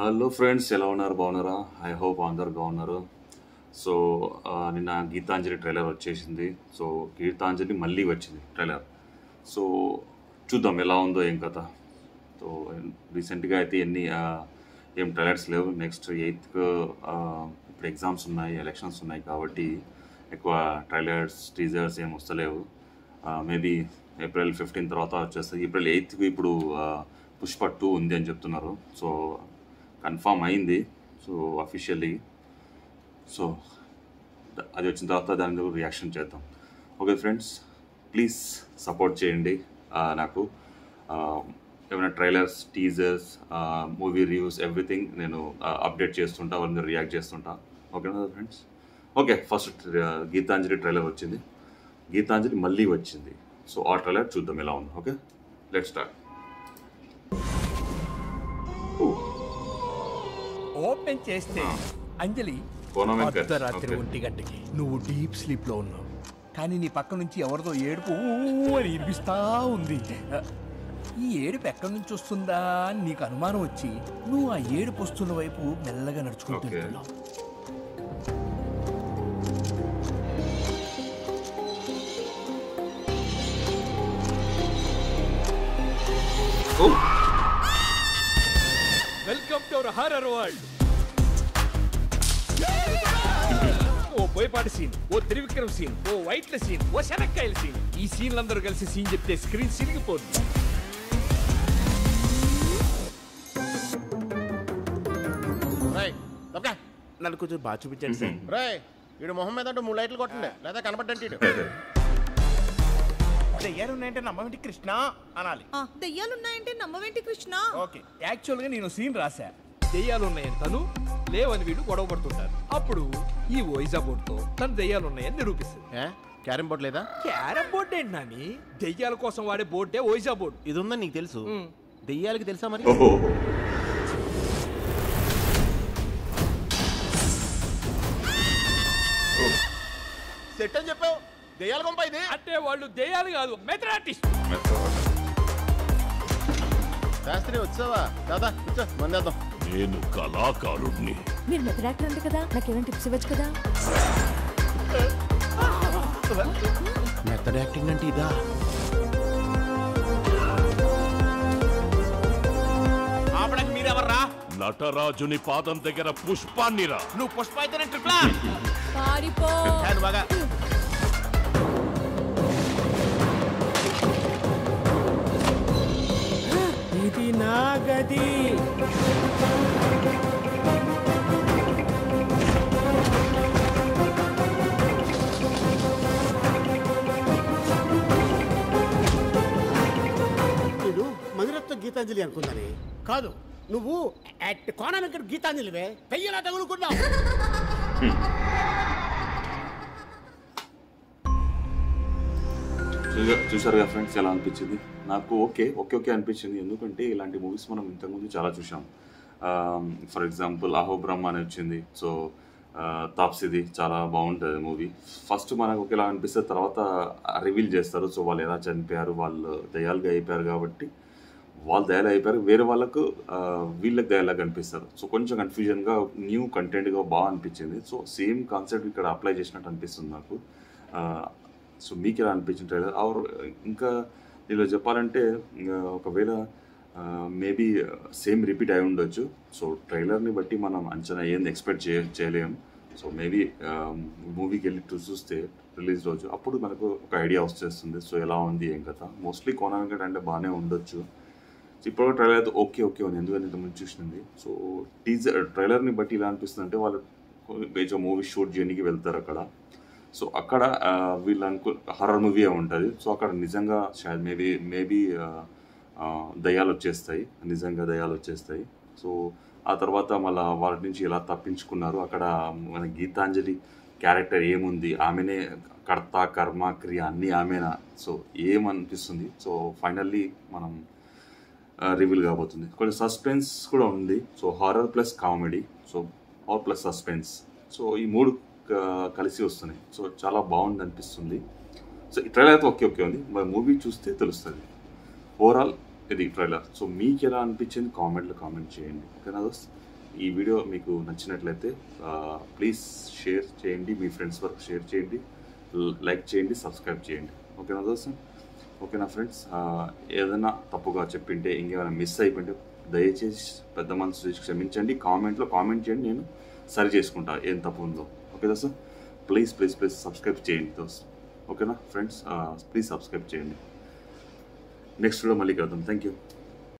Hello friends, ఎలా ఉన్నారు? బాగున్నారా? ఐ హోప్ అందరు బాగున్నారు. సో నిన్న గీతాంజలి ట్రైలర్ వచ్చేసింది. సో గీతాంజలి మళ్ళీ వచ్చింది ట్రైలర్. సో చూద్దాం ఎలా ఉందో ఏం కథ. సో రీసెంట్గా అయితే ఏం ట్రైలర్స్ లేవు. నెక్స్ట్ 8th ఇప్పుడు ఎగ్జామ్స్ ఉన్నాయి, ఎలక్షన్స్ ఉన్నాయి కాబట్టి ఎక్కువ ట్రైలర్స్ టీజర్స్ ఏం వస్తలేవు. మేబీ April 15 తర్వాత వచ్చేస్తుంది. April 8th ఇప్పుడు పుష్ప 2 ఉంది అని చెప్తున్నారు. సో కన్ఫామ్ అయింది. So officially. సో అది వచ్చిన తర్వాత దాని మీద రియాక్షన్ చేద్దాం. ఓకే ఫ్రెండ్స్, ప్లీజ్ సపోర్ట్ చేయండి నాకు. ఏమైనా trailers, teasers, movie reviews, everything నేను అప్డేట్ చేస్తుంటా, వాళ్ళ మీద రియాక్ట్ చేస్తుంటా. ఓకేనా friends? Okay, first Geetanjali trailer వచ్చింది. గీతాంజలి మళ్ళీ వచ్చింది. సో ఆ ట్రైలర్ చూద్దాం ఎలా ఉంది. Okay, let's start. ఓపెన్ చేస్తే అంజలి అర్ధరాత్రి 1 గంటకి నువ్వు డీప్ స్లీప్ లో ఉన్నావు, కానీ నీ పక్క నుంచి ఎవరిదో ఏడుపు అని వినిపిస్తా ఉంది. ఈ ఏడుపు ఎక్కడి నుంచి వస్తుందా అని నీకు అనుమానం వచ్చి నువ్వు ఆ ఏడుపు వస్తున్న వైపు మెల్లగా నడుచుకుంటూ వెళ్తున్నావు. Welcome to our horror world. ఓ బోయపాటి సీన్, ఓ త్రివిక్రమ్ సీన్, ఓ వైట్ల సీన్, ఓ శనక్కాయల సీన్. ఈ సీన్లు అందరూ కలిసి సీన్ చెప్తే స్క్రీన్ సిరిగిపోతుంది. నన్ను కొంచెం బాగా చూపించండి సార్. రాయ్, వీడు మొహం మీద 3 లైట్లు కొట్టండి, లేదా కనపడ్డంటే దయ్యాలున్నాయంటే నమ్మవేంటి కృష్ణ అనాలి. దెయ్యాలున్నాయంటే నమ్మవేంటి కృష్ణ? ఓకే, యాక్చువల్ గా నేను సీన్ రాశా. దెయ్యాలున్నాయని తను, లేవని వీడు గొడవ పడుతుంటారు. అప్పుడు ఈ ఓయిజా బోర్డ్ తో తను దెయ్యాలున్నాయని నిరూపిస్తుంది. క్యారం బోర్డు లేదా? క్యారం బోర్డ్ ఏంటి నాని? దెయ్యాల కోసం వాడే బోర్డే ఓయిజా బోర్డ్. ఇది ఉందని నీకు తెలుసు? దెయ్యాలకి తెలుసా మరి? సెట్ అని చెప్పావు, దెయ్యాల కొంప ఇది. అంటే వాళ్ళు దెయ్యాలు కాదు, మెథడ్ ఆర్టిస్ట్. శాస్త్రి వచ్చావా? దాదా కూర్చో, మందేద్దాం. నేను కళాకారుడిని. మీరు మెథడ్ యాక్టర్ అంటే కదా, నాకేమైనా టిప్స్ ఇవ్వచ్చు కదా? మెథడ్ యాక్టింగ్ అంటే ఇదా? ఆపడానికి మీరెవర్రా? నటరాజుని పాదం దగ్గర పుష్పాన్నిరా. నువ్వు పుష్ప అయితేనే ట్రిప్లా పారిపో. బాగా ఇది నా గది. నేను మధురత్వ గీతాంజలి అనుకున్నానే. కాదు, నువ్వు కోన వెంకట గీతాంజలివే. పెయ్యలా తగులుకున్నావు. చూసారుగా ఫ్రెండ్స్, ఎలా అనిపించింది? నాకు ఓకే అనిపించింది. ఎందుకంటే ఇలాంటి మూవీస్ మనం ఇంతకుముందు చాలా చూసాం. ఫర్ ఎగ్జాంపుల్ అహో బ్రహ్మ అని వచ్చింది. సో తాప్సీది చాలా బాగుంటుంది మూవీ. ఫస్ట్ మనకు ఒకేలా అనిపిస్తే తర్వాత రివీల్ చేస్తారు. సో వాళ్ళు ఎలా చనిపోయారు, వాళ్ళు దయాలుగా అయిపోయారు కాబట్టి వాళ్ళు దయాలు అయిపోయారు, వేరే వాళ్ళకు వీళ్ళకి దయాలుగా అనిపిస్తారు. సో కొంచెం కన్ఫ్యూజన్గా, న్యూ కంటెంట్గా బాగా అనిపించింది. సో సేమ్ కాన్సెప్ట్ ఇక్కడ అప్లై చేసినట్టు అనిపిస్తుంది నాకు. సో మీకు ఎలా అనిపించిన ట్రైలర్? ఇంకా దీనిలో చెప్పాలంటే ఒకవేళ మేబీ సేమ్ రిపీట్ అయి ఉండొచ్చు. సో ట్రైలర్ని బట్టి మనం అంచనా ఏంది ఎక్స్పెక్ట్ చేయలేము. సో మేబీ మూవీకి వెళ్ళి చూస్తే రిలీజ్ రోజు అప్పుడు మనకు ఒక ఐడియా వచ్చేస్తుంది. సో ఎలా ఉంది ఏం కథ. మోస్ట్లీ కోన వెంకట అంటే బాగానే ఉండొచ్చు. సో ఇప్పుడు ట్రైలర్ అయితే ఓకే ఉంది, ఎందుకంటే ఇంతకుముందు చూసింది. సో ట్రైలర్ని బట్టి ఇలా అనిపిస్తుంది అంటే వాళ్ళు కొంచెం మూవీ షూట్ చేయడానికి వెళ్తారు అక్కడ. సో అక్కడ వీళ్ళు హర్రర్ మూవీ ఉంటుంది. సో అక్కడ నిజంగా మేబీ దయ్యాలు వచ్చేస్తాయి, నిజంగా దయ్యాలు వచ్చేస్తాయి. సో ఆ తర్వాత మళ్ళీ వాళ్ళ నుంచి ఎలా తప్పించుకున్నారు, అక్కడ మన గీతాంజలి క్యారెక్టర్ ఏముంది, ఆమెనే కర్త కర్మ క్రియ అన్నీ ఆమెనా, సో ఏమనిపిస్తుంది. సో ఫైనల్లీ మనం రివీల్ కాబోతుంది. కొంచెం సస్పెన్స్ కూడా ఉంది. So horror plus comedy, so horror plus suspense, so ఈ 3 కలిసి వస్తున్నాయి. సో చాలా బాగుంది అనిపిస్తుంది. సో ఈ ట్రైలర్ అయితే ఓకే ఉంది, మరి మూవీ చూస్తే తెలుస్తుంది. ఓవరాల్ ఇది ట్రైలర్. సో మీకు ఎలా అనిపించింది కామెంట్లో కామెంట్ చేయండి. ఓకేనా దోస్త్? ఈ వీడియో మీకు నచ్చినట్లయితే ప్లీజ్ షేర్ చేయండి, మీ ఫ్రెండ్స్ వరకు షేర్ చేయండి, లైక్ చేయండి, సబ్స్క్రైబ్ చేయండి. ఓకేనా దోస్తు? ఓకేనా ఫ్రెండ్స్? ఏదైనా తప్పుగా చెప్పింటే ఇంకేమైనా మిస్ అయిపోయింటే దయచేసి పెద్ద మనసు చేసి క్షమించండి. కామెంట్లో కామెంట్ చేయండి, నేను సరి చేసుకుంటా ఏం తప్పు ఉందో. ఓకే దోస్తు? ప్లీజ్ ప్లీజ్ ప్లీజ్ సబ్స్క్రైబ్ చేయండి దోస్తు. ఓకేనా ఫ్రెండ్స్? ప్లీజ్ సబ్స్క్రైబ్ చేయండి. నెక్స్ట్ వీడియో మళ్ళీ కలుద్దాం. Thank you.